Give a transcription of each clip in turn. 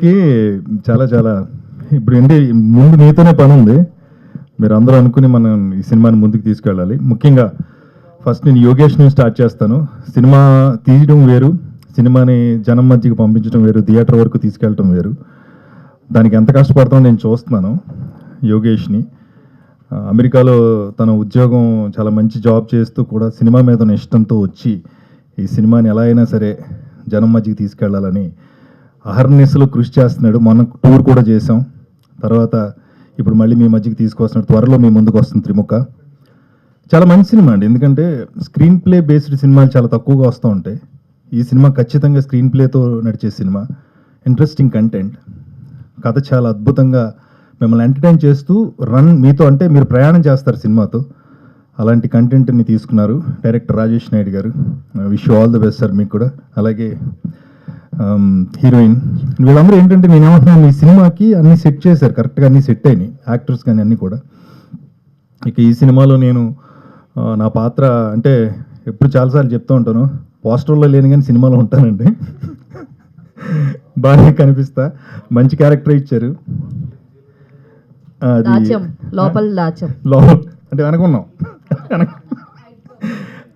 అందరికీ చాలా చాలా ఇప్పుడు ఏంటి ముందు మీతోనే పని ఉంది. మీరు అందరూ అనుకుని మనం ఈ సినిమాని ముందుకు తీసుకెళ్ళాలి. ముఖ్యంగా ఫస్ట్ నేను యోగేష్ని స్టార్ట్ చేస్తాను. సినిమా తీయడం వేరు, సినిమాని జనం మధ్యకి పంపించడం వేరు, థియేటర్ వరకు తీసుకెళ్ళటం వేరు. దానికి ఎంత కష్టపడతామో నేను చూస్తున్నాను యోగేష్ని. అమెరికాలో తన ఉద్యోగం చాలా మంచి జాబ్ చేస్తూ కూడా సినిమా మీద ఉన్న ఇష్టంతో వచ్చి ఈ సినిమాని ఎలా అయినా సరే జనం మధ్యకి తీసుకెళ్లాలని అహర్నిశలో కృషి చేస్తున్నాడు. మొన్న టూర్ కూడా చేసాం. తర్వాత ఇప్పుడు మళ్ళీ మీ మధ్యకి తీసుకొస్తున్నాడు. త్వరలో మీ ముందుకు వస్తుంది త్రిముఖ. చాలా మంచి సినిమా అండి, ఎందుకంటే స్క్రీన్ ప్లే బేస్డ్ సినిమాలు చాలా తక్కువగా వస్తూ ఉంటాయి. ఈ సినిమా ఖచ్చితంగా స్క్రీన్ ప్లేతో నడిచే సినిమా. ఇంట్రెస్టింగ్ కంటెంట్, కథ చాలా అద్భుతంగా మిమ్మల్ని ఎంటర్టైన్ చేస్తూ మీతో అంటే మీరు ప్రయాణం చేస్తారు సినిమాతో. అలాంటి కంటెంట్ని తీసుకున్నారు డైరెక్టర్ రాజేష్ నాయుడు గారు. Wish you all the best sir మీకు కూడా. అలాగే హీరోయిన్ వీళ్ళందరూ ఏంటంటే నేను ఏమంటున్నాను, ఈ సినిమాకి అన్నీ సెట్ చేశారు, కరెక్ట్గా అన్నీ సెట్ అయినాయి, యాక్టర్స్ కానీ అన్నీ కూడా. ఇక ఈ సినిమాలో నేను నా పాత్ర అంటే ఎప్పుడు చాలాసార్లు చెప్తూ ఉంటాను, పోస్టర్లో లేని కానీ సినిమాలో ఉంటానండి. బాగా కనిపిస్తా, మంచి క్యారెక్టర్ ఇచ్చారు. లోపల అంటే అనుకున్నాం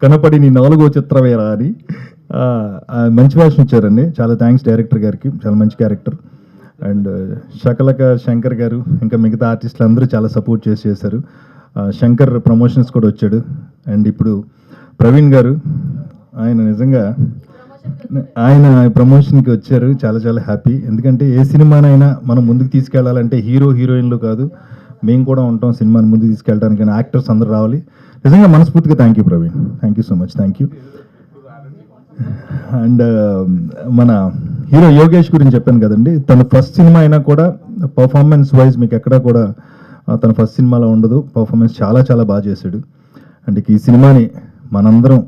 కనపడి నీ 4వ చిత్రవేరా అని మంచి వేషం ఇచ్చారండి. చాలా థ్యాంక్స్ డైరెక్టర్ గారికి, చాలా మంచి క్యారెక్టర్. అండ్ శకలక శంకర్ గారు ఇంకా మిగతా ఆర్టిస్టులు అందరూ చాలా సపోర్ట్ చేశారు. శంకర్ ప్రమోషన్స్ కూడా వచ్చాడు. అండ్ ఇప్పుడు ప్రవీణ్ గారు, ఆయన నిజంగా ఆయన ప్రమోషన్కి వచ్చారు. చాలా చాలా హ్యాపీ, ఎందుకంటే ఏ సినిమానైనా మనం ముందుకు తీసుకెళ్లాలంటే హీరోయిన్లు కాదు, మేము కూడా ఉంటాం సినిమాని ముందుకు తీసుకెళ్ళడానికి. యాక్టర్స్ అందరూ రావాలి. నిజంగా మనస్ఫూర్తిగా thank you Praveen, thank you so much, thank you. And మన హీరో యోగేష్ గురించి చెప్పాను కదండి, తన ఫస్ట్ సినిమా అయినా కూడా పర్ఫార్మెన్స్ వైజ్ మీకు ఎక్కడా కూడా తన ఫస్ట్ సినిమాలో ఉండదు. పర్ఫార్మెన్స్ చాలా చాలా బాగా చేశాడు. అండ్ ఈ సినిమాని మనందరం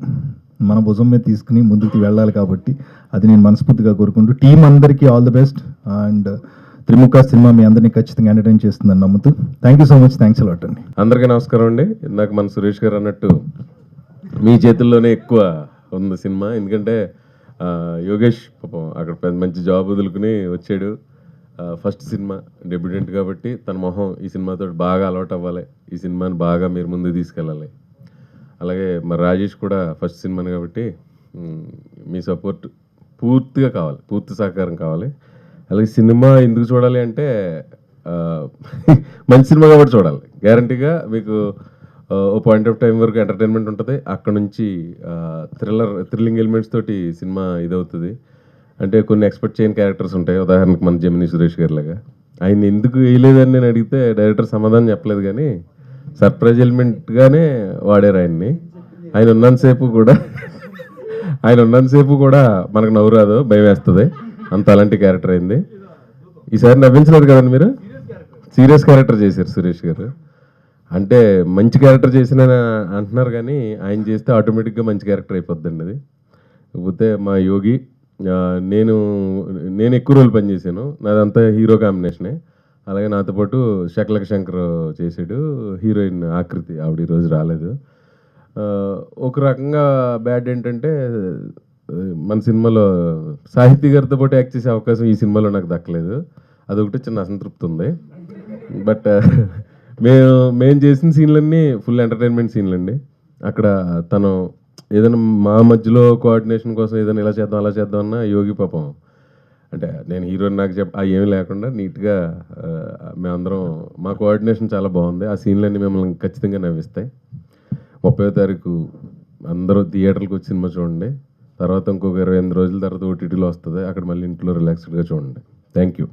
మన భుజం మీద తీసుకుని ముందుకు వెళ్ళాలి కాబట్టి అది నేను మనస్ఫూర్తిగా కోరుకుంటూ టీం అందరికీ all the best. And Trimukha cinema మీ అందరినీ ఖచ్చితంగా ఎంటర్టైన్ చేస్తుందని నమ్ముతూ thank you so much, thanks a lot అండి. అందరికీ నమస్కారం అండి. ఇందాక మన సురేష్ గారు అన్నట్టు మీ చేతుల్లోనే ఎక్కువ ఉంది సినిమా, ఎందుకంటే యోగేష్ పాపం అక్కడ పెద్ద మంచి జాబ్ వదులుకుని వచ్చాడు. ఫస్ట్ సినిమా డెబ్యూటెంట్ కాబట్టి తన మొహం ఈ సినిమాతో బాగా అలవాటు అవ్వాలి, ఈ సినిమాని బాగా మీరు ముందుకు తీసుకెళ్ళాలి. అలాగే మరి రాజేష్ కూడా ఫస్ట్ సినిమాని కాబట్టి మీ సపోర్ట్ పూర్తిగా కావాలి, పూర్తి సహకారం కావాలి. అలాగే సినిమా ఎందుకు చూడాలి అంటే మంచి సినిమా కాబట్టి చూడాలి. గ్యారంటీగా మీకు ఓ పాయింట్ ఆఫ్ టైం వరకు ఎంటర్టైన్మెంట్ ఉంటుంది, అక్కడ నుంచి థ్రిల్లింగ్ ఎలిమెంట్స్ తోటి సినిమా ఇదవుతుంది. అంటే కొన్ని ఎక్స్పెక్ట్ చేయని క్యారెక్టర్స్ ఉంటాయి. ఉదాహరణకు మన జమినీ సురేష్ గారి లాగా ఆయన ఎందుకు వేయలేదని నేను అడిగితే డైరెక్టర్ సమాధానం చెప్పలేదు, కానీ సర్ప్రైజ్ ఎలిమెంట్గానే వాడారు ఆయన్ని. ఆయన ఉన్నంతసేపు కూడా మనకు నవ్వు రాదు, భయం వేస్తుంది, అంత అలాంటి క్యారెక్టర్ అయింది. ఈసారి నవ్వించలేదు కదండి మీరు, సీరియస్ క్యారెక్టర్ చేశారు సురేష్ గారు. అంటే మంచి క్యారెక్టర్ చేసిన అంటున్నారు, కానీ ఆయన చేస్తే ఆటోమేటిక్గా మంచి క్యారెక్టర్ అయిపోద్దండి అది. కాకపోతే మా యోగి నేను ఎక్కువ రోజులు పనిచేశాను, నాదంతా హీరో కాంబినేషనే. అలాగే నాతో పాటు శకలక శంకర్ చేసాడు, హీరోయిన్ ఆకృతి, ఆవిడ ఈరోజు రాలేదు. ఒక రకంగా బ్యాడ్ ఏంటంటే మన సినిమాలో సాహితీ గారితో పాటు యాక్ట్ చేసే అవకాశం ఈ సినిమాలో నాకు దక్కలేదు, అదొకటి చిన్న అసంతృప్తి ఉంది. బట్ మేము చేసిన సీన్లన్నీ ఫుల్ ఎంటర్టైన్మెంట్ సీన్లు అండి. అక్కడ తను ఏదైనా మా మధ్యలో కోఆర్డినేషన్ కోసం ఏదైనా ఇలా చేద్దాం అలా చేద్దాం అన్న యోగి పాపం, అంటే నేను హీరోని నాకు ఏమీ లేకుండా నీట్గా మేమందరం మా కోఆర్డినేషన్ చాలా బాగుంది. ఆ సీన్లన్నీ మిమ్మల్ని ఖచ్చితంగా నవ్విస్తాయి. 30వ తారీఖు అందరూ థియేటర్కి వచ్చి సినిమా చూడండి. తర్వాత ఇంకొక 28 రోజుల తర్వాత ఓటీటీలో వస్తుంది, అక్కడ మళ్ళీ ఇంట్లో రిలాక్స్డ్గా చూడండి. Thank you.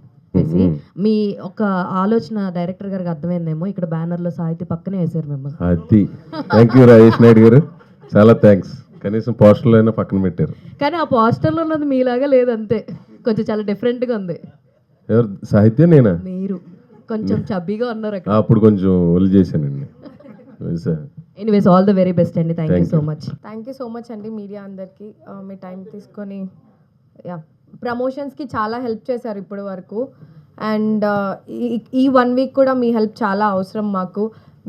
మీ ఒక ఆలోచన డైరెక్టర్ గారికి అర్థమైందేమో, ఇక్కడ బ్యానర్లో సాహితీ పక్కనే వేశారు మిమ్మల్ని. అది థ్యాంక్ యూ రాజేష్ నాయుడు గారు, చాలా థ్యాంక్స్. కనీసం పోస్టర్లో అయినా పక్కన పెట్టారు. కానీ ఆ పోస్టర్లో ఉన్నది మీలాగా లేదంతే, కొంచెం చాలా డిఫరెంట్గా ఉంది. ఎవరు సాహిత్య? నేనా? మీరు కొంచెం చబ్బీగా ఉన్నారు అక్కడ. అప్పుడు కొంచెం ఒళ్ళు చేశానండి. Anyways all the very best అండి. Thank you so much. Thank you so much అండి మీడియా అందరికీ, మీ టైం తీసుకొని ప్రమోషన్స్కి చాలా హెల్ప్ చేశారు ఇప్పటి వరకు. అండ్ ఈ 1 వీక్ కూడా మీ హెల్ప్ చాలా అవసరం మాకు.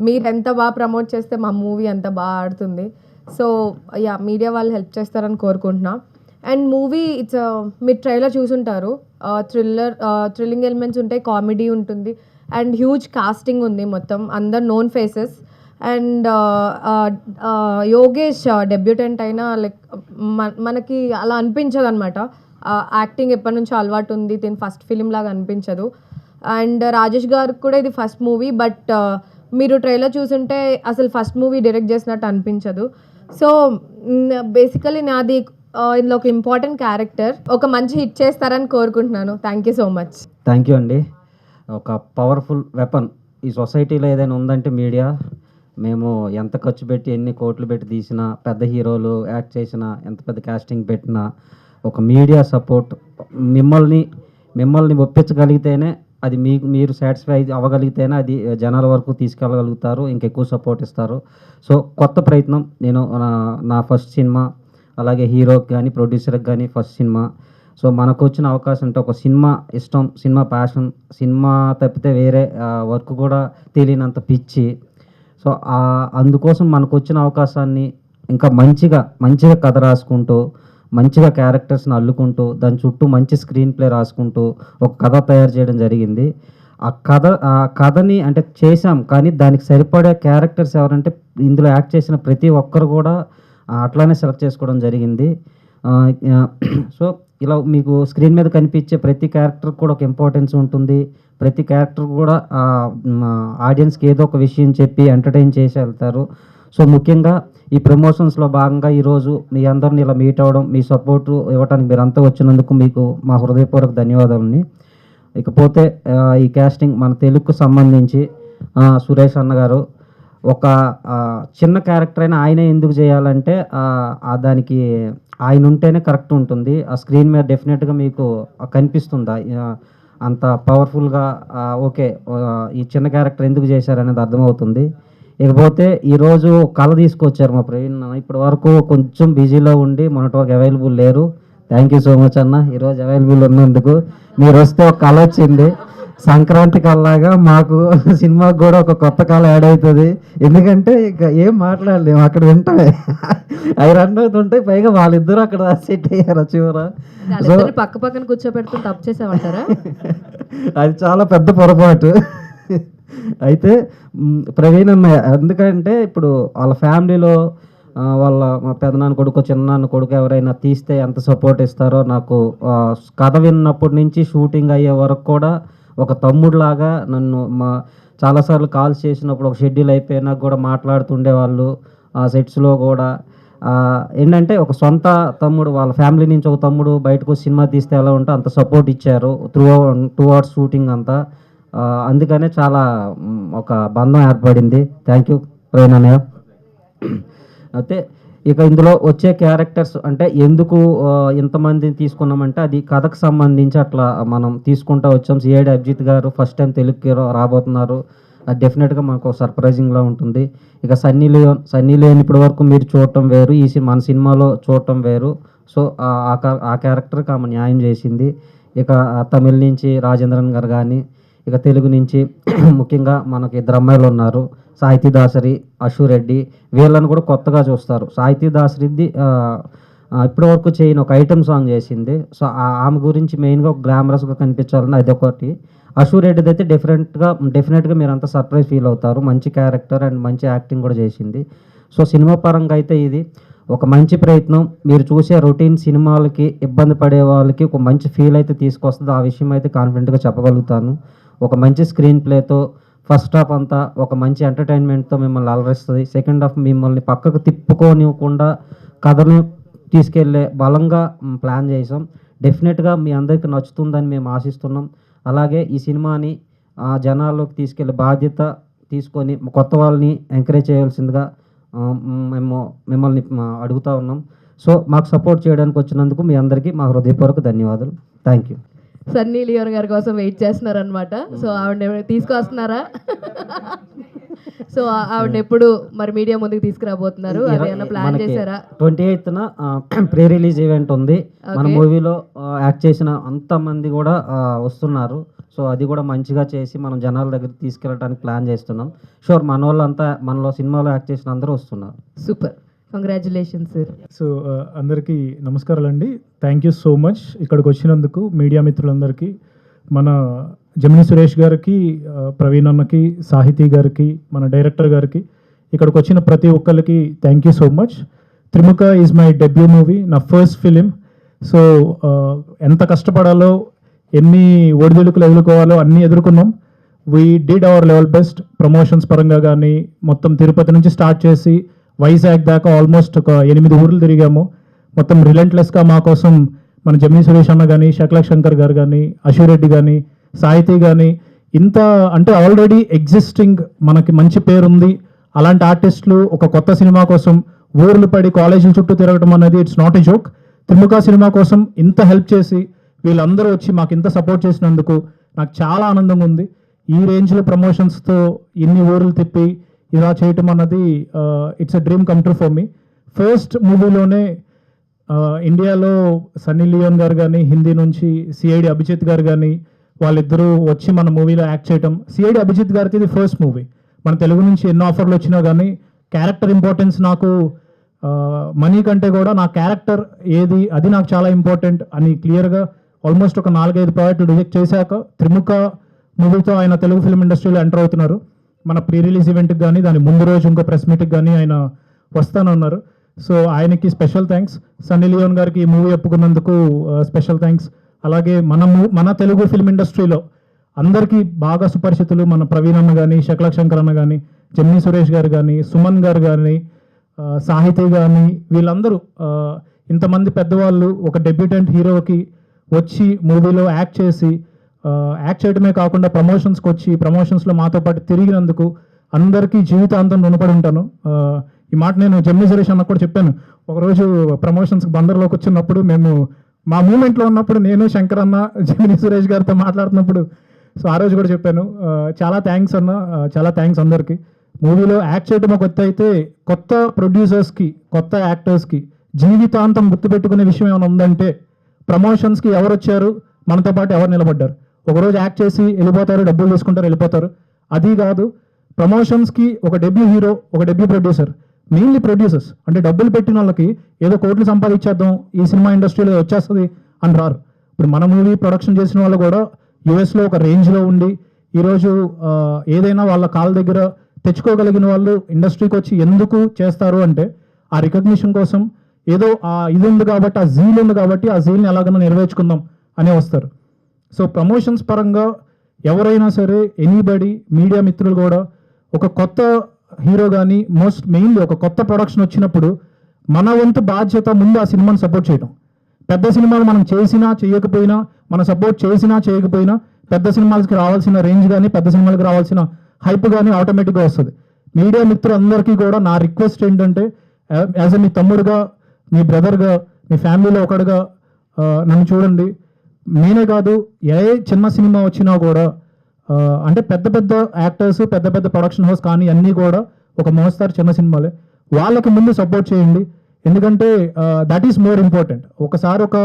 మీరు ఎంత బాగా ప్రమోట్ చేస్తే మా మూవీ అంత బాగా ఆడుతుంది. సో మీడియా వాళ్ళు హెల్ప్ చేస్తారని కోరుకుంటున్నా. అండ్ మూవీ ఇట్స్ మీరు ట్రైలర్ చూసుంటారు. థ్రిల్లింగ్ ఎలిమెంట్స్ ఉంటాయి, కామెడీ ఉంటుంది అండ్ హ్యూజ్ కాస్టింగ్ ఉంది, మొత్తం అందరు known faces. And Yogesh debutante అయినా లైక్ మనకి అలా అనిపించదు అనమాట. యాక్టింగ్ ఎప్పటి నుంచో అలవాటు ఉంది, దీని ఫస్ట్ ఫిలిం లాగా అనిపించదు. అండ్ రాజేష్ గారికి కూడా ఇది ఫస్ట్ మూవీ, బట్ మీరు ట్రైలర్ చూసుంటే అసలు ఫస్ట్ మూవీ డైరెక్ట్ చేసినట్టు అనిపించదు. సో బేసికలీ నాది ఇందులో ఒక ఇంపార్టెంట్ క్యారెక్టర్. ఒక మంచి హిట్ చేస్తారని కోరుకుంటున్నాను. Thank you so much. Thank you అండి. ఒక పవర్ఫుల్ వెపన్ ఈ సొసైటీలో ఏదైనా ఉందంటే మీడియా. మేము ఎంత ఖర్చు పెట్టి ఎన్ని కోట్లు పెట్టి తీసినా, పెద్ద హీరోలు యాక్ట్ చేసినా, ఎంత పెద్ద కాస్టింగ్ పెట్టినా, ఒక మీడియా సపోర్ట్ మిమ్మల్ని ఒప్పించగలిగితేనే అది మీరు సాటిస్ఫై అవ్వగలిగితేనే అది జనాల వరకు తీసుకెళ్ళగలుగుతారు, ఇంకెక్కువ సపోర్ట్ ఇస్తారు. సో కొత్త ప్రయత్నం. నేను నా ఫస్ట్ సినిమా, అలాగే హీరోకి కానీ ప్రొడ్యూసర్కి కానీ ఫస్ట్ సినిమా. సో మనకు వచ్చిన అవకాశం అంటే ఒక సినిమా ఇష్టం, సినిమా ప్యాషన్, సినిమా తప్పితే వేరే వర్క్ కూడా తెలియనంత పిచ్చి. సో అందుకోసం మనకు వచ్చిన అవకాశాన్ని ఇంకా మంచిగా కథ రాసుకుంటూ, మంచిగా క్యారెక్టర్స్ని అల్లుకుంటూ, దాని చుట్టూ మంచి స్క్రీన్ ప్లే రాసుకుంటూ ఒక కథ తయారు చేయడం జరిగింది. ఆ కథని అంటే చేశాం, కానీ దానికి సరిపడే క్యారెక్టర్స్ ఎవరంటే ఇందులో యాక్ట్ చేసిన ప్రతి ఒక్కరు కూడా అట్లానే సెలెక్ట్ చేసుకోవడం జరిగింది. సో ఇలా మీకు స్క్రీన్ మీద కనిపించే ప్రతి క్యారెక్టర్ కూడా ఒక ఇంపార్టెన్స్ ఉంటుంది. ప్రతి క్యారెక్టర్ కూడా ఆడియన్స్కి ఏదో ఒక విషయం చెప్పి ఎంటర్టైన్ చేసి వెళ్తారు. సో ముఖ్యంగా ఈ ప్రమోషన్స్లో భాగంగా ఈరోజు మీ అందరిని ఇలా మీట్ అవ్వడం, మీ సపోర్టు ఇవ్వడానికి మీరంతా వచ్చినందుకు మీకు మా హృదయపూర్వక ధన్యవాదాలని. ఇకపోతే ఈ కాస్టింగ్ మన తెలుగుకు సంబంధించి సురేష్ అన్న గారు ఒక చిన్న క్యారెక్టర్ అయినా ఆయనే ఎందుకు చేయాలంటే దానికి ఆయన ఉంటేనే కరెక్ట్ ఉంటుంది. ఆ స్క్రీన్ మీద డెఫినెట్గా మీకు కనిపిస్తుందా అంత పవర్ఫుల్గా. ఓకే, ఈ చిన్న క్యారెక్టర్ ఎందుకు చేశారనేది అర్థమవుతుంది. ఇకపోతే ఈరోజు కళ తీసుకొచ్చారు మా ప్రవీణ్. ఇప్పటి వరకు కొంచెం బిజీలో ఉండి మొన్నటి వరకు అవైలబుల్ లేరు. థ్యాంక్ యూ సో మచ్ అన్న, ఈరోజు అవైలబుల్ ఉన్నందుకు. మీరు వస్తే ఒక కళ వచ్చింది. సంక్రాంతి కల్లాగా మాకు సినిమాకి కూడా ఒక కొత్త కళ యాడ్ అవుతుంది. ఎందుకంటే ఇక ఏం మాట్లాడలేము, అక్కడ వింటమే అవి రన్ అవుతుంటే, పైగా వాళ్ళిద్దరూ అక్కడ సెట్ అయ్యారు చివర. పక్క పక్కన కూర్చోబెడుతూ తప్పు చేసామంటారా? అది చాలా పెద్ద పొరపాటు. అయితే ప్రవీణ్ అన్నయ్య, ఎందుకంటే ఇప్పుడు వాళ్ళ ఫ్యామిలీలో మా పెదనాన్న కొడుకు, చిన్నాన్న కొడుకు ఎవరైనా తీస్తే ఎంత సపోర్ట్ ఇస్తారో, నాకు కథ విన్నప్పటి నుంచి షూటింగ్ అయ్యే వరకు కూడా ఒక తమ్ముడులాగా నన్ను చాలాసార్లు కాల్స్ చేసినప్పుడు ఒక షెడ్యూల్ అయిపోయినా కూడా మాట్లాడుతుండేవాళ్ళు. సెట్స్లో కూడా ఏంటంటే ఒక సొంత తమ్ముడు, వాళ్ళ ఫ్యామిలీ నుంచి ఒక తమ్ముడు బయటకు సినిమా తీస్తే ఎలా ఉంటే అంత సపోర్ట్ ఇచ్చారు 2 hours షూటింగ్ అంతా. అందుకనే చాలా ఒక బంధం ఏర్పడింది. థ్యాంక్ యూ ప్రవీణ్ అన్నయ్య. అయితే ఇక ఇందులో వచ్చే క్యారెక్టర్స్ అంటే ఎందుకు ఇంతమందిని తీసుకున్నామంటే అది కథకు సంబంధించి అట్లా మనం తీసుకుంటూ వచ్చాం. సిఐడి అభిజిత్ గారు ఫస్ట్ టైం తెలుగుకి రాబోతున్నారు. అది డెఫినెట్గా మాకు సర్ప్రైజింగ్లా ఉంటుంది. ఇక సన్నీ లియోన్ ఇప్పటి వరకు మీరు చూడటం వేరు, మన సినిమాలో చూడటం వేరు. సో ఆ క్యారెక్టర్కి ఆమె న్యాయం చేసింది. ఇక తమిళ నుంచి రాజేంద్రన్ గారు కానీ, ఇక తెలుగు నుంచి ముఖ్యంగా మనకి ఇద్దరు అమ్మాయిలు ఉన్నారు, సాహితీ దాసరి, అశు రెడ్డి. వీళ్ళని కూడా కొత్తగా చూస్తారు. సాహితీ దాసరిది ఇప్పటి వరకు చేయని ఒక ఐటమ్ సాంగ్ చేసింది. సో ఆమె గురించి మెయిన్గా ఒక గ్లామరస్గా కనిపించాలని అది ఒకటి. అశు రెడ్డిది అయితే డెఫినెట్గా మీరంతా సర్ప్రైజ్ ఫీల్ అవుతారు. మంచి క్యారెక్టర్ అండ్ మంచి యాక్టింగ్ కూడా చేసింది. సో సినిమా పరంగా అయితే ఇది ఒక మంచి ప్రయత్నం. మీరు చూసే రొటీన్ సినిమాలకి ఇబ్బంది పడే వాళ్ళకి ఒక మంచి ఫీల్ అయితే తీసుకొస్తుంది. ఆ విషయం అయితే కాన్ఫిడెంట్గా చెప్పగలుగుతాను. ఒక మంచి స్క్రీన్ ప్లేతో ఫస్ట్ హాఫ్ అంతా ఒక మంచి ఎంటర్టైన్మెంట్తో మిమ్మల్ని అలరిస్తుంది. సెకండ్ హాఫ్ మిమ్మల్ని పక్కకు తిప్పుకోనివ్వకుండా కథను తీసుకెళ్లే బలంగా ప్లాన్ చేసాం. డెఫినెట్గా మీ అందరికీ నచ్చుతుందని మేము ఆశిస్తున్నాం. అలాగే ఈ సినిమాని జనాల్లోకి తీసుకెళ్లే బాధ్యత తీసుకొని కొత్త వాళ్ళని ఎంకరేజ్ చేయాల్సిందిగా మేము మిమ్మల్ని అడుగుతూ ఉన్నాం. సో మాకు సపోర్ట్ చేయడానికి వచ్చినందుకు మీ అందరికీ మా హృదయపూర్వక ధన్యవాదాలు. Thank you. సన్నీ లియోన్ గారి కోసం వెయిట్ చేస్తున్నారనమాట. సో ఆవిడ తీసుకొస్తున్నారా? సో ఆవిడ ఎప్పుడు మరి మీడియా ముందుకు తీసుకురాబోతున్నారు? అదేమన్నా ప్లాన్ చేశారా? 28th ప్రీ రిలీజ్ ఈవెంట్ ఉంది. మన మూవీలో యాక్ట్ చేసిన అంతమంది కూడా వస్తున్నారు. సో అది కూడా మంచిగా చేసి మనం జనాల దగ్గరికి తీసుకెళ్ళడానికి ప్లాన్ చేస్తున్నాం. షూర్, మన వాళ్ళంతా మనలో సినిమాలో యాక్ట్ చేసిన అందరూ వస్తున్నారు. సూపర్. Congratulations sir. సో అందరికీ నమస్కారాలండి. థ్యాంక్ యూ సో మచ్ ఇక్కడికి వచ్చినందుకు మీడియా మిత్రులందరికీ, మన జమిని సురేష్ గారికి, ప్రవీణ్ అన్నకి, సాహితీ గారికి, మన డైరెక్టర్ గారికి, ఇక్కడికి వచ్చిన ప్రతి ఒక్కరికి thank you so much. Trimukha is my debut movie, నా ఫస్ట్ ఫిలిం. సో ఎంత కష్టపడాలో, ఎన్ని ఒడిదుడుకులు ఎదుర్కోవాలో అన్నీ ఎదుర్కొన్నాం. We did our level best. Promotions పరంగా కానీ మొత్తం తిరుపతి నుంచి స్టార్ట్ చేసి వైజాగ్ దాకా ఆల్మోస్ట్ ఒక 8 ఊర్లు తిరిగాము. మొత్తం రిలెంట్లెస్గా మా కోసం మన జమిని సురేష్ అన్న కానీ, శక్లక్ శంకర్ గారు కానీ, అశురెడ్డి కానీ, సాహితీ కానీ, ఇంత అంటే ఆల్రెడీ ఎగ్జిస్టింగ్ మనకి మంచి పేరుంది అలాంటి ఆర్టిస్టులు ఒక కొత్త సినిమా కోసం ఊర్లు పడి కాలేజీల చుట్టూ తిరగడం అనేది it's not a joke. Trimukha cinema కోసం ఇంత హెల్ప్ చేసి వీళ్ళందరూ వచ్చి మాకు ఇంత సపోర్ట్ చేసినందుకు నాకు చాలా ఆనందంగా ఉంది. ఈ రేంజ్లో ప్రమోషన్స్తో ఇన్ని ఊర్లు తిప్పి ఇలా చేయటం అన్నది it's a dream come true for me. First మూవీలోనే ఇండియాలో సన్నీ లియోన్ గారు కానీ, హిందీ నుంచి సిఐడి అభిజిత్ గారు కానీ, వాళ్ళిద్దరూ వచ్చి మన మూవీలో యాక్ట్ చేయటం. సిఐడి అభిజిత్ గారికి ఇది ఫస్ట్ మూవీ. మన తెలుగు నుంచి ఎన్నో ఆఫర్లు వచ్చినా కానీ క్యారెక్టర్ ఇంపార్టెన్స్ నాకు మనీ కంటే కూడా నా క్యారెక్టర్ ఏది అది నాకు చాలా ఇంపార్టెంట్ అని క్లియర్గా ఆల్మోస్ట్ ఒక 4-5 ప్రాజెక్టులు రిజెక్ట్ చేశాక త్రిముఖ మూవీతో ఆయన తెలుగు ఫిల్మ్ ఇండస్ట్రీలో ఎంటర్ అవుతున్నారు. మన ప్రీ రిలీజ్ ఈవెంట్కి కానీ, దాని ముందు రోజు ఇంకో ప్రెస్ మీట్కి కానీ ఆయన వస్తానన్నారు. సో ఆయనకి స్పెషల్ థ్యాంక్స్. సన్నీ లియోన్ గారికి ఈ మూవీ ఒప్పుకున్నందుకు స్పెషల్ థ్యాంక్స్. అలాగే మన తెలుగు ఫిల్మ్ ఇండస్ట్రీలో అందరికీ బాగా సుపరిచితులు మన ప్రవీణ్ అన్న కానీ, శక్లక్ శంకర్ అన్న కానీ, జమిని సురేష్ గారు కానీ, సుమన్ గారు కానీ, సాహితీ కానీ, వీళ్ళందరూ ఇంతమంది పెద్దవాళ్ళు ఒక డెబ్యూటెంట్ హీరోకి వచ్చి మూవీలో యాక్ట్ చేసి, యాక్ట్ చేయడమే కాకుండా ప్రమోషన్స్కి వచ్చి ప్రమోషన్స్లో మాతో పాటు తిరిగినందుకు అందరికీ జీవితాంతం రుణపడి ఉంటాను. ఈ మాట నేను జమిని సురేష్ అన్న కూడా చెప్పాను. ఒకరోజు ప్రమోషన్స్కి బందర్లోకి వచ్చినప్పుడు మేము మా మూమెంట్లో ఉన్నప్పుడు నేను శంకర్ అన్న జమిని సురేష్ గారితో మాట్లాడుతున్నప్పుడు సో ఆ రోజు కూడా చెప్పాను, చాలా థ్యాంక్స్ అన్న, చాలా థ్యాంక్స్ అందరికీ. మూవీలో యాక్ట్ చేయడం ఒక ఎత్తు అయితే కొత్త ప్రొడ్యూసర్స్కి, కొత్త యాక్టర్స్కి జీవితాంతం గుర్తుపెట్టుకునే విషయం ఏమైనా ఉందంటే ప్రమోషన్స్కి ఎవరు వచ్చారు, మనతో పాటు ఎవరు నిలబడ్డారు. ఒకరోజు యాక్ట్ చేసి వెళ్ళిపోతారు, డబ్బులు తీసుకుంటారు, వెళ్ళిపోతారు. అది కాదు, ప్రమోషన్స్కి ఒక డెబ్యూ హీరో, ఒక డెబ్యూ ప్రొడ్యూసర్, మెయిన్లీ ప్రొడ్యూసర్స్ అంటే డబ్బులు పెట్టిన వాళ్ళకి ఏదో కోట్లు సంపాదించేద్దాం ఈ సినిమా ఇండస్ట్రీలో వచ్చేస్తుంది అని రారు. ఇప్పుడు మన మూవీ ప్రొడక్షన్ చేసిన వాళ్ళు కూడా యూఎస్లో ఒక రేంజ్లో ఉండి ఈరోజు ఏదైనా వాళ్ళ కాళ్ళ దగ్గర తెచ్చుకోగలిగిన వాళ్ళు ఇండస్ట్రీకి వచ్చి ఎందుకు చేస్తారు అంటే ఆ రికగ్నిషన్ కోసం, ఏదో ఆ ఇది ఉంది కాబట్టి, ఆ జీల్ ఉంది కాబట్టి ఆ జీల్ని ఎలాగైనా నెరవేర్చుకుందాం అనే వస్తారు. సో ప్రమోషన్స్ పరంగా ఎవరైనా సరే, ఎనీబడి, మీడియా మిత్రులు కూడా ఒక కొత్త హీరో కానీ, మోస్ట్ మెయిన్లీ ఒక కొత్త ప్రొడక్షన్ వచ్చినప్పుడు మన వంతు బాధ్యత ముందు ఆ సినిమాని సపోర్ట్ చేయడం. పెద్ద సినిమాలు మనం చేసినా చేయకపోయినా, మన సపోర్ట్ చేసినా చేయకపోయినా పెద్ద సినిమాలకి రావాల్సిన రేంజ్ కానీ, పెద్ద సినిమాలకి రావాల్సిన హైప్ కానీ ఆటోమేటిక్గా వస్తుంది. మీడియా మిత్రులందరికీ కూడా నా రిక్వెస్ట్ ఏంటంటే, యాజ్ ఎ మీ తమ్ముడుగా, మీ బ్రదర్గా, మీ ఫ్యామిలీలో ఒకడుగా నన్ను చూడండి. నేనే కాదు, ఏ చిన్న సినిమా వచ్చినా కూడా అంటే పెద్ద పెద్ద యాక్టర్స్, పెద్ద పెద్ద ప్రొడక్షన్ హౌస్ కానీ అన్నీ కూడా ఒక మోస్తారు చిన్న సినిమాలే, వాళ్ళకి ముందు సపోర్ట్ చేయండి. ఎందుకంటే దట్ ఈస్ మోర్ ఇంపార్టెంట్. ఒకసారి ఒక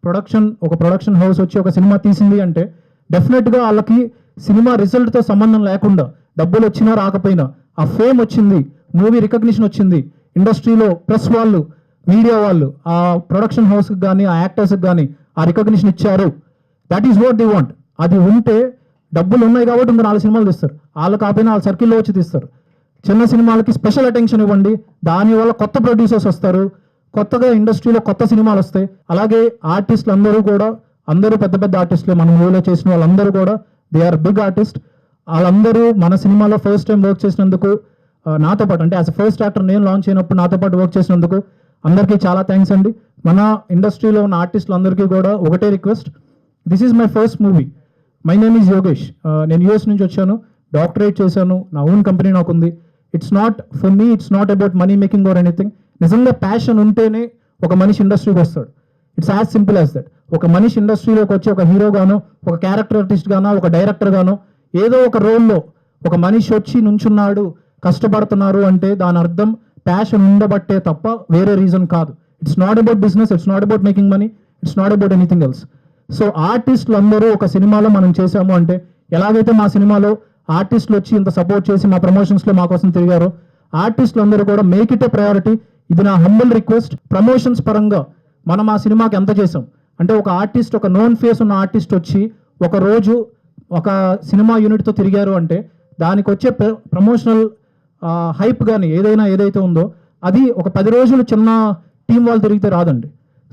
ప్రొడక్షన్ హౌస్ వచ్చి ఒక సినిమా తీసింది అంటే డెఫినెట్గా వాళ్ళకి సినిమా రిజల్ట్తో సంబంధం లేకుండా డబ్బులు వచ్చినా రాకపోయినా ఆ ఫేమ్ వచ్చింది, మూవీ రికగ్నిషన్ వచ్చింది, ఇండస్ట్రీలో ప్రెస్ వాళ్ళు, మీడియా వాళ్ళు ఆ ప్రొడక్షన్ హౌస్కి కానీ, ఆ యాక్టర్స్కి కానీ ఆ రికగ్నిషన్ ఇచ్చారు. That is what the want. అది ఉంటే డబ్బులు ఉన్నాయి కాబట్టి ఇంకా 4 సినిమాలు తీస్తారు. వాళ్ళు కాకపోయినా వాళ్ళ సర్కిల్లో వచ్చి తీస్తారు. చిన్న సినిమాలకి స్పెషల్ అటెన్షన్ ఇవ్వండి. దానివల్ల కొత్త ప్రొడ్యూసర్స్ వస్తారు, కొత్తగా ఇండస్ట్రీలో కొత్త సినిమాలు వస్తాయి. అలాగే ఆర్టిస్టులు అందరూ కూడా, అందరూ పెద్ద పెద్ద ఆర్టిస్టులే, మన మూవీలో చేసిన వాళ్ళందరూ కూడా దే ఆర్ బిగ్ ఆర్టిస్ట్. వాళ్ళందరూ మన సినిమాలో ఫస్ట్ టైం వర్క్ చేసినందుకు నాతో పాటు, అంటే యాజ్ అ ఫస్ట్ యాక్టర్ నేను లాంచ్ అయినప్పుడు నాతో పాటు వర్క్ చేసినందుకు అందరికీ చాలా థ్యాంక్స్ అండి. మన ఇండస్ట్రీలో ఉన్న ఆర్టిస్టులు అందరికీ కూడా ఒకటే request, this is my first movie. My name is Yogesh. నేను యూఎస్ నుంచి వచ్చాను, డాక్టరేట్ చేశాను, నా ఓన్ కంపెనీ నాకు ఉంది. It's not for me, it's not about money making or anything. నిజంగా ప్యాషన్ ఉంటేనే ఒక మనిషి ఇండస్ట్రీకి వస్తాడు. It's as simple as that. ఒక మనిషి ఇండస్ట్రీలోకి వచ్చి ఒక హీరోగానో, ఒక క్యారెక్టర్ ఆర్టిస్ట్ గానో, ఒక డైరెక్టర్ గానో, ఏదో ఒక రోల్లో ఒక మనిషి వచ్చి నుంచున్నాడు, కష్టపడుతున్నారు అంటే దాని అర్థం ప్యాషన్ ఉండబట్టే తప్ప వేరే రీజన్ కాదు. It's not about business, it's not about making money, it's not about anything else. So ఆర్టిస్టులు అందరూ ఒక సినిమాలో మనం చేశాము అంటే, ఎలాగైతే మా సినిమాలో ఆర్టిస్టులు వచ్చి ఇంత సపోర్ట్ చేసి మా ప్రమోషన్స్లో మా కోసం తిరిగారో, ఆర్టిస్టులు అందరూ కూడా మేక్ ఇట్ ఏ ప్రయారిటీ. ఇది నా హంబుల్ రిక్వెస్ట్. ప్రమోషన్స్ పరంగా మనం ఆ సినిమాకి ఎంత చేసాం అంటే, ఒక ఆర్టిస్ట్, ఒక నోన్ ఫేస్ ఉన్న ఆర్టిస్ట్ వచ్చి ఒక రోజు ఒక సినిమా యూనిట్తో తిరిగారు అంటే దానికి వచ్చే ప్రమోషనల్ హైప్ కానీ ఏదైతే ఉందో అది ఒక 10 రోజులు చిన్న టీం వాళ్ళు తిరిగితే రాదండి.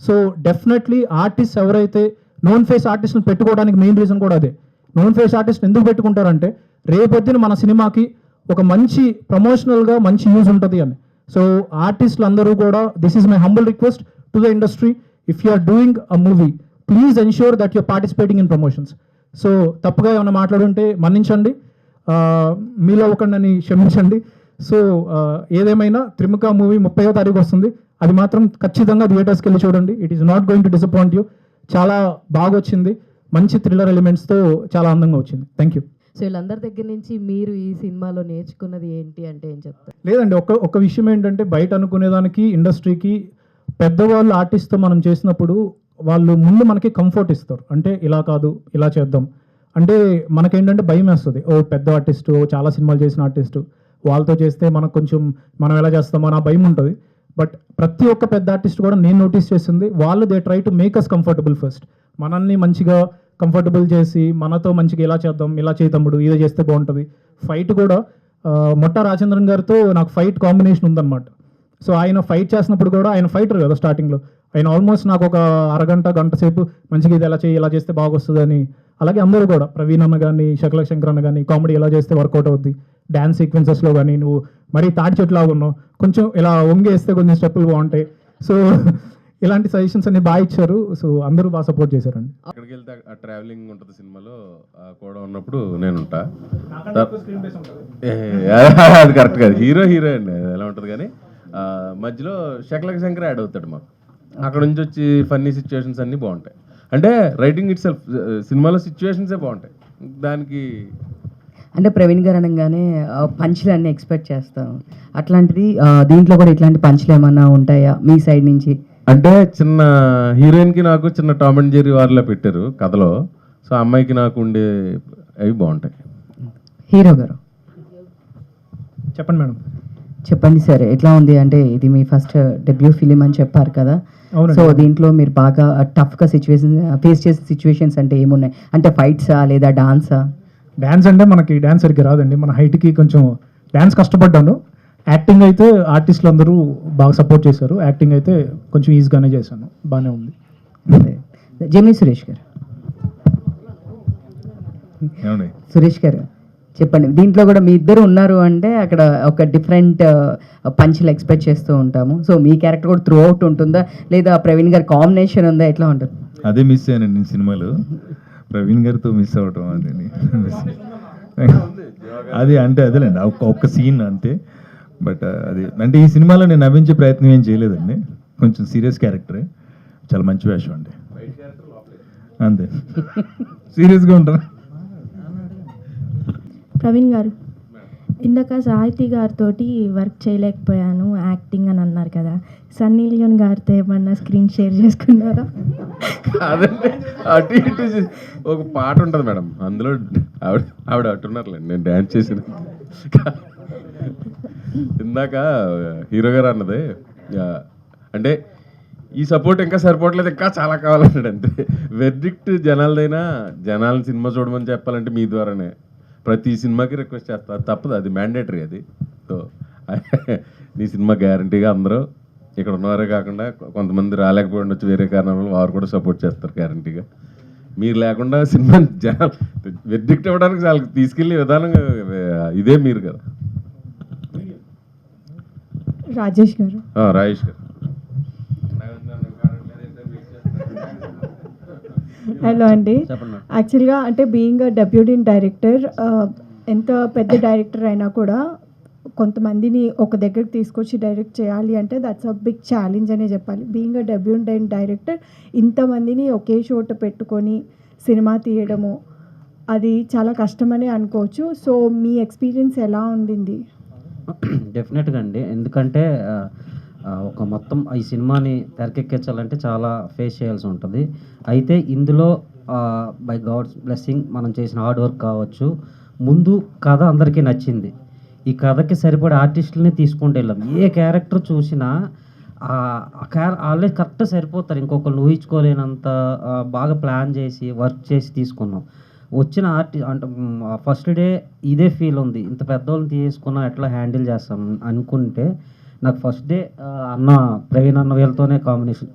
సో డెఫినెట్లీ ఆర్టిస్ట్ ఎవరైతే నోన్ ఫేస్ ఆర్టిస్ట్ని పెట్టుకోవడానికి మెయిన్ రీజన్ కూడా అదే. నోన్ ఫేస్ ఆర్టిస్ట్ ఎందుకు పెట్టుకుంటారంటే రేపొద్దున మన సినిమాకి ఒక మంచి ప్రమోషనల్గా మంచి యూజ్ ఉంటుంది అని. సో ఆర్టిస్టులు అందరూ కూడా, this is my humble request to the industry, if you are doing a movie please ensure that your participating in promotions. So తప్పుగా ఏమైనా మాట్లాడుంటే మన్నించండి, మీలో ఒకరిని క్షమించండి. సో ఏదేమైనా త్రిముఖ మూవీ 30వ తారీఖు వస్తుంది. అది మాత్రం ఖచ్చితంగా థియేటర్స్కి వెళ్ళి చూడండి. It is not going to disappoint you. చాలా బాగా వచ్చింది, మంచి థ్రిల్లర్ ఎలిమెంట్స్తో చాలా అందంగా వచ్చింది. Thank you. సో వీళ్ళందరి దగ్గర నుంచి మీరు ఈ సినిమాలో నేర్చుకున్నది ఏంటి అంటే ఏం చెప్తారు? లేదండి, ఒక విషయం ఏంటంటే, బయట అనుకునేదానికి ఇండస్ట్రీకి పెద్దవాళ్ళు ఆర్టిస్ట్తో మనం చేసినప్పుడు వాళ్ళు ముందు మనకి కంఫర్ట్ ఇస్తారు. అంటే ఇలా కాదు, ఇలా చేద్దాం అంటే మనకేంటంటే భయం వేస్తుంది. ఓ పెద్ద ఆర్టిస్టు, చాలా సినిమాలు చేసిన ఆర్టిస్టు, వాళ్ళతో చేస్తే మనకు కొంచెం మనం ఎలా చేస్తామో నా భయం ఉంటుంది. బట్ ప్రతి ఒక్క పెద్ద ఆర్టిస్ట్ కూడా నేను నోటీస్ చేసింది, వాళ్ళు they try to make us comfortable first. మనల్ని మంచిగా కంఫర్టబుల్ చేసి మనతో మంచిగా ఇలా చేద్దాం, ఇలా చేయి తమ్ముడు, ఇది చేస్తే బాగుంటుంది. ఫైట్ కూడా మొట్ట రాజేంద్రన్ గారితో నాకు ఫైట్ కాంబినేషన్ ఉందన్నమాట. సో ఆయన ఫైట్ చేసినప్పుడు కూడా, ఆయన ఫైటర్ కదా స్టార్టింగ్లో, ఆయన ఆల్మోస్ట్ నాకు ఒక గంట సేపు మంచిగా ఇది ఎలా చేయి, ఇలా చేస్తే బాగా వస్తుందని. అలాగే అందరూ కూడా, ప్రవీణ్ అన్న కానీ, శకల శంకర్ అన్న కానీ, కామెడీ ఎలా చేస్తే వర్కౌట్ అవుద్ది, డ్యాన్స్ సీక్వెన్సెస్లో కానీ, నువ్వు మరీ తాటి చెట్లాగా ఉన్నావు, కొంచెం ఇలా వంగేస్తే కొంచెం స్టెప్పులు బాగుంటాయి. సో ఇలాంటి సజెషన్స్ అన్ని బాగా ఇచ్చారు. సో అందరూ బాగా సపోర్ట్ చేశారండి. అక్కడికి వెళ్తే ఆ ట్రావెలింగ్ ఉంటుంది సినిమాలో, కూడా ఉన్నప్పుడు నేను ఉంటా. అది కరెక్ట్ కాదు, హీరో అండి, ఎలా ఉంటుంది. కానీ మధ్యలో శకలక శంకర్ యాడ్ అవుతాడు మాకు. అక్కడ నుంచి వచ్చి ఫన్నీ సిచ్యువేషన్స్ అన్నీ బాగుంటాయి. అంటే రైటింగ్ ఇట్ సెల్ఫ్, సినిమాలో సిచ్యువేషన్సే బాగుంటాయి. దానికి అంటే ప్రవీణ్ గారు అనగానే పంచ్లు అన్నీ ఎక్స్పెక్ట్ చేస్తాం. అట్లాంటిది దీంట్లో కూడా ఇట్లాంటి పంచ్లు ఏమన్నా ఉంటాయా మీ సైడ్ నుంచి? అంటే చిన్న హీరోయిన్కి నాకు చిన్న టామ్ అండ్ జెర్రీ వారిలో పెట్టారు కథలో. సో అమ్మాయికి నాకు ఉండే అవి బాగుంటాయి. హీరో గారు చెప్పండి మేడం. చెప్పండి సార్, ఎట్లా ఉంది? అంటే ఇది మీ ఫస్ట్ డెబ్యూ ఫిలిం అని చెప్పారు కదా. అవునండి. సో దీంట్లో మీరు బాగా టఫ్గా ఫేస్ చేసే సిచ్యువేషన్స్ అంటే ఏమున్నాయి? అంటే ఫైట్సా లేదా డాన్సా? డ్యాన్స్ అంటే మనకి డ్యాన్స్ సరిగ్గా రాదండి, మన హైట్కి కొంచెం డ్యాన్స్ కష్టపడ్డాను. యాక్టింగ్ అయితే ఆర్టిస్టులు అందరూ బాగా సపోర్ట్ చేశారు. యాక్టింగ్ అయితే కొంచెం ఈజీగానే చేశాను, బాగానే ఉంది. జెమినీ సురేష్ గారు, ఏమండి సురేష్ గారు చెప్పండి. దీంట్లో కూడా మీ ఇద్దరు ఉన్నారు అంటే అక్కడ ఒక డిఫరెంట్ పంచ్లు ఎక్స్పెక్ట్ చేస్తూ ఉంటాము. సో మీ క్యారెక్టర్ కూడా త్రూ అవుట్ ఉంటుందా, లేదా ప్రవీణ్ గారి కాంబినేషన్ ఉందా, ఎట్లా ఉంటుంది? అదే మిస్ అయ్యానండి నేను సినిమాలో, ప్రవీణ్ గారితో మిస్ అవటం అదే. అది అంటే అదేలేండి, ఒక్క సీన్ అంతే. బట్ అది అంటే ఈ సినిమాలో నేను నవ్వించే ప్రయత్నం ఏం చేయలేదండి. కొంచెం సీరియస్ క్యారెక్టరే, చాలా మంచి వేషం అండి, అంతే. సీరియస్గా ఉంటాను. ప్రవీణ్ గారు, ఇందాక సాహితీ గారితో వర్క్ చేయలేకపోయాను యాక్టింగ్ అని అన్నారు కదా, సన్నీ లియోన్ గారితో ఏమన్నా స్క్రీన్ షేర్ చేసుకున్నారా? అదంటే అటు ఇటు ఒక పాట ఉంటుంది మేడం, అందులో ఆవిడ అట్టున్నారులేండి, నేను డ్యాన్స్ చేసిన. ఇందాక హీరో గారు అన్నది అంటే ఈ సపోర్ట్ ఇంకా సరిపోవట్లేదు, ఇంకా చాలా కావాలన్నాడు. అంతే వెర్డిక్ట్ జనాలదైనా, జనాలను సినిమా చూడమని చెప్పాలంటే మీ ద్వారానే. ప్రతి సినిమాకి రిక్వెస్ట్ చేస్తా, తప్పదు, అది మ్యాండేటరీ అది. సో నీ సినిమా గ్యారంటీగా అందరూ ఇక్కడ ఉన్నవారే కాకుండా కొంతమంది రాలేకపోయి ఉండొచ్చు వేరే కారణాల, వారు కూడా సపోర్ట్ చేస్తారు గ్యారంటీగా. మీరు లేకుండా సినిమా జనాలు వెర్డిక్ట్ ఇవ్వడానికి చాలా తీసుకెళ్ళే విధానం ఇదే మీరు కదా. రాజేష్ గారు, రాజేష్ గారు. హలో అండి. యాక్చువల్గా అంటే బీయింగ్ డెబ్యూటీ డైరెక్టర్, ఎంత పెద్ద డైరెక్టర్ అయినా కూడా కొంతమందిని ఒక దగ్గరికి తీసుకొచ్చి డైరెక్ట్ చేయాలి అంటే దట్స్ అ బిగ్ ఛాలెంజ్ అనే చెప్పాలి. బీయింగ్ డెబ్యూటీ డైరెక్టర్ ఇంతమందిని ఒకే చోట పెట్టుకొని సినిమా తీయడము అది చాలా కష్టమని అనుకోవచ్చు. సో మీ ఎక్స్పీరియన్స్ ఎలా ఉండింది? డెఫినెట్గా అండి, ఎందుకంటే ఒక మొత్తం ఈ సినిమాని తెరకెక్కించాలంటే చాలా ఫేస్ చేయాల్సి ఉంటుంది. అయితే ఇందులో బై గాడ్స్ బ్లెస్సింగ్ మనం చేసిన హార్డ్ వర్క్ కావచ్చు, ముందు కథ అందరికీ నచ్చింది. ఈ కథకి సరిపడే ఆర్టిస్టులని తీసుకుంటూ వెళ్ళాం. ఏ క్యారెక్టర్ చూసినా వాళ్ళే కరెక్ట్ సరిపోతారు, ఇంకొకరు ఊహించుకోలేనంత బాగా ప్లాన్ చేసి వర్క్ చేసి తీసుకున్నాం. వచ్చిన అంటే ఫస్ట్ డే ఇదే ఫీల్ ఉంది, ఇంత పెద్దోళ్ళని తీసుకున్నా ఎట్లా హ్యాండిల్ చేస్తాం అనుకుంటే నాకు ఫస్ట్ డే అన్న ప్రవీణ్ అన్న వీళ్ళతోనే కాంబినేషన్.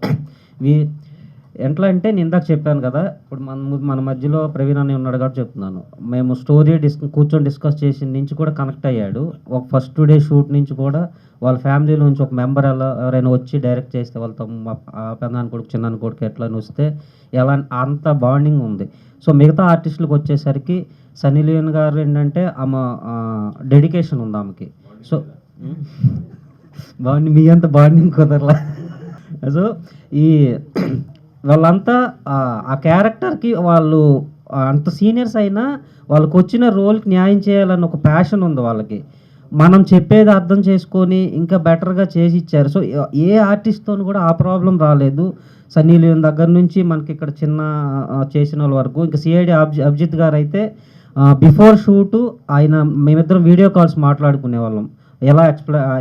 ఎట్లా అంటే నేను ఇందాక చెప్పాను కదా, ఇప్పుడు మన మధ్యలో ప్రవీణ్ అన్న ఉన్నాడు కాబట్టి చెప్తున్నాను. మేము స్టోరీ కూర్చొని డిస్కస్ చేసిన నుంచి కూడా కనెక్ట్ అయ్యాడు. ఒక ఫస్ట్ డే షూట్ నుంచి కూడా వాళ్ళ ఫ్యామిలీలో నుంచి ఒక మెంబర్ ఎవరైనా వచ్చి డైరెక్ట్ చేస్తే వాళ్ళతో పెద్దనాన్న కొడుకు చిన్నాన్న కొడుకు ఎట్లా వస్తే ఎలా అంత బాండింగ్ ఉంది. సో మిగతా ఆర్టిస్టులకు వచ్చేసరికి సన్నీ లియోన్ గారు ఏంటంటే ఆమె డెడికేషన్ ఉంది ఆమెకి. సో బాండింగ్ మీ అంత బాండింగ్ కుదరలా. సో ఈ వాళ్ళంతా ఆ క్యారెక్టర్కి వాళ్ళు అంత సీనియర్స్ అయినా వాళ్ళకి వచ్చిన రోల్కి న్యాయం చేయాలని ఒక ప్యాషన్ ఉంది వాళ్ళకి. మనం చెప్పేది అర్థం చేసుకొని ఇంకా బెటర్గా చేసి ఇచ్చారు. సో ఏ ఆర్టిస్ట్తో కూడా ఆ ప్రాబ్లం రాలేదు. సన్నీ లియోన్ దగ్గర నుంచి మనకి ఇక్కడ చిన్న చేసిన వాళ్ళ వరకు, ఇంకా సిఐడి అభిజిత్ గారు అయితే బిఫోర్ షూటు ఆయన మేమిద్దరం వీడియో కాల్స్ మాట్లాడుకునే వాళ్ళం.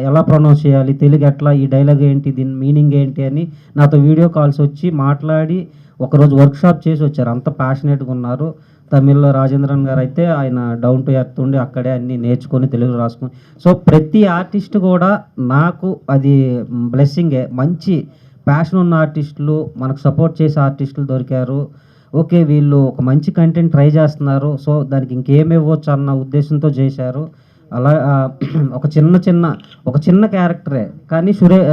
ఎలా ప్రొనౌన్స్ చేయాలి, తెలుగు ఎట్లా, ఈ డైలాగ్ ఏంటి, దీని మీనింగ్ ఏంటి అని నాతో వీడియో కాల్స్ వచ్చి మాట్లాడి ఒకరోజు వర్క్షాప్ చేసి వచ్చారు. అంత ప్యాషనేట్గా ఉన్నారు. తమిళ్లో రాజేంద్రన్ గారు అయితే ఆయన డౌన్ టు ఎర్త్ ఉండి అక్కడే అన్నీ నేర్చుకొని తెలుగు రాసుకొని. సో ప్రతి ఆర్టిస్ట్ కూడా నాకు అది బ్లెస్సింగే. మంచి ప్యాషన్ ఉన్న ఆర్టిస్టులు, మనకు సపోర్ట్ చేసే ఆర్టిస్టులు దొరికారు. ఓకే వీళ్ళు ఒక మంచి కంటెంట్ ట్రై చేస్తున్నారు, సో దానికి ఇంకేమి ఇవ్వచ్చు అన్న ఉద్దేశంతో చేశారు. అలా ఒక చిన్న క్యారెక్టరే కానీ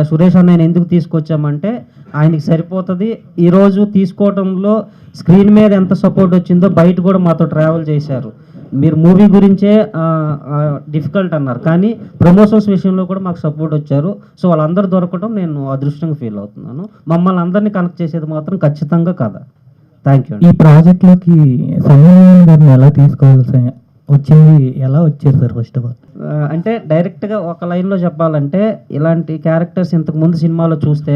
సురేష్ అన్నయ్యని ఎందుకు తీసుకొచ్చామంటే ఆయనకి సరిపోతుంది. ఈరోజు తీసుకోవడంలో స్క్రీన్ మీద ఎంత సపోర్ట్ వచ్చిందో బయట కూడా మాతో ట్రావెల్ చేశారు. మీరు మూవీ గురించే డిఫికల్ట్ అన్నారు కానీ ప్రమోషన్స్ విషయంలో కూడా మాకు సపోర్ట్ వచ్చారు. సో వాళ్ళందరూ దొరకడం నేను అదృష్టంగా ఫీల్ అవుతున్నాను. మమ్మల్ని అందరినీ కనెక్ట్ చేసేది మాత్రం ఖచ్చితంగా కథ. Thank you. ఈ ప్రాజెక్ట్లోకి సన్నీ లియోన్ గారిని ఎలా తీసుకోవాల్సి వచ్చింది, ఎలా వచ్చారు సార్? ఫస్ట్ ఆఫ్ ఆల్ అంటే డైరెక్ట్గా ఒక లైన్లో చెప్పాలంటే ఇలాంటి క్యారెక్టర్స్ ఇంతకుముందు సినిమాలో చూస్తే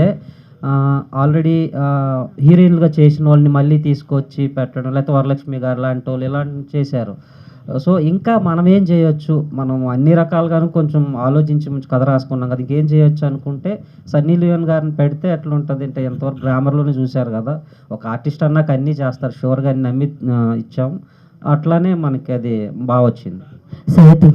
ఆల్రెడీ హీరోయిన్లుగా చేసిన వాళ్ళని మళ్ళీ తీసుకొచ్చి పెట్టడం, లేకపోతే వరలక్ష్మి గారు లాంటి వాళ్ళు ఇలా చేశారు. సో ఇంకా మనం ఏం చేయొచ్చు, మనం అన్ని రకాలుగాను కొంచెం ఆలోచించి మంచి కథ రాసుకున్నాం కదా, ఇంకేం చేయొచ్చు అనుకుంటే సన్నీ లియోన్ గారిని పెడితే ఎట్లా ఉంటుంది అంటే ఎంతవరకు గ్రామర్లోనే చూశారు కదా, ఒక ఆర్టిస్ట్ అన్నాక అన్నీ చేస్తారు, షూర్గా అన్ని నమ్మి ఇచ్చాం. అట్లానే మనకి అది బాగా వచ్చింది. సాహితీ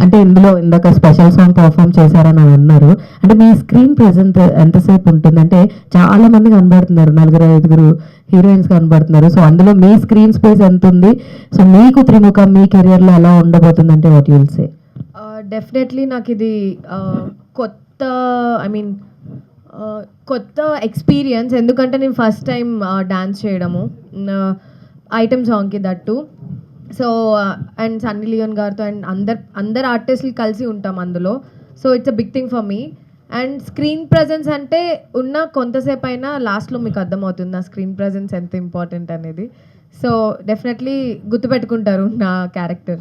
అంటే ఇందులో ఇందాక స్పెషల్ సాంగ్ పర్ఫామ్ చేశారని అన్నారు. అంటే మీ స్క్రీన్ ప్రెజెంట్ ఎంతసేపు ఉంటుంది? అంటే చాలా మంది కనబడుతున్నారు, 4-5 హీరోయిన్స్ కనబడుతున్నారు. సో అందులో మీ స్క్రీన్ స్పేస్ ఎంత ఉంది? సో మీకు త్రిముఖం మీ కెరియర్లో ఎలా ఉండబోతుంది అంటే వాట్ యుల్ సే? డెఫినెట్లీ నాకు ఇది కొత్త ఎక్స్పీరియన్స్. ఎందుకంటే నేను ఫస్ట్ టైం డాన్స్ చేయడము ఐటమ్ సాంగ్కి that. So and Sunny Leone గారితో అండ్ అందరు ఆర్టిస్టులు కలిసి ఉంటాం అందులో. So it's a big thing for me. And screen presence అంటే ఉన్న కొంతసేపు అయినా లాస్ట్లో మీకు అర్థమవుతుంది నా స్క్రీన్ ప్రజెన్స్ ఎంత ఇంపార్టెంట్ అనేది. సో డెఫినెట్లీ గుర్తుపెట్టుకుంటారు నా క్యారెక్టర్.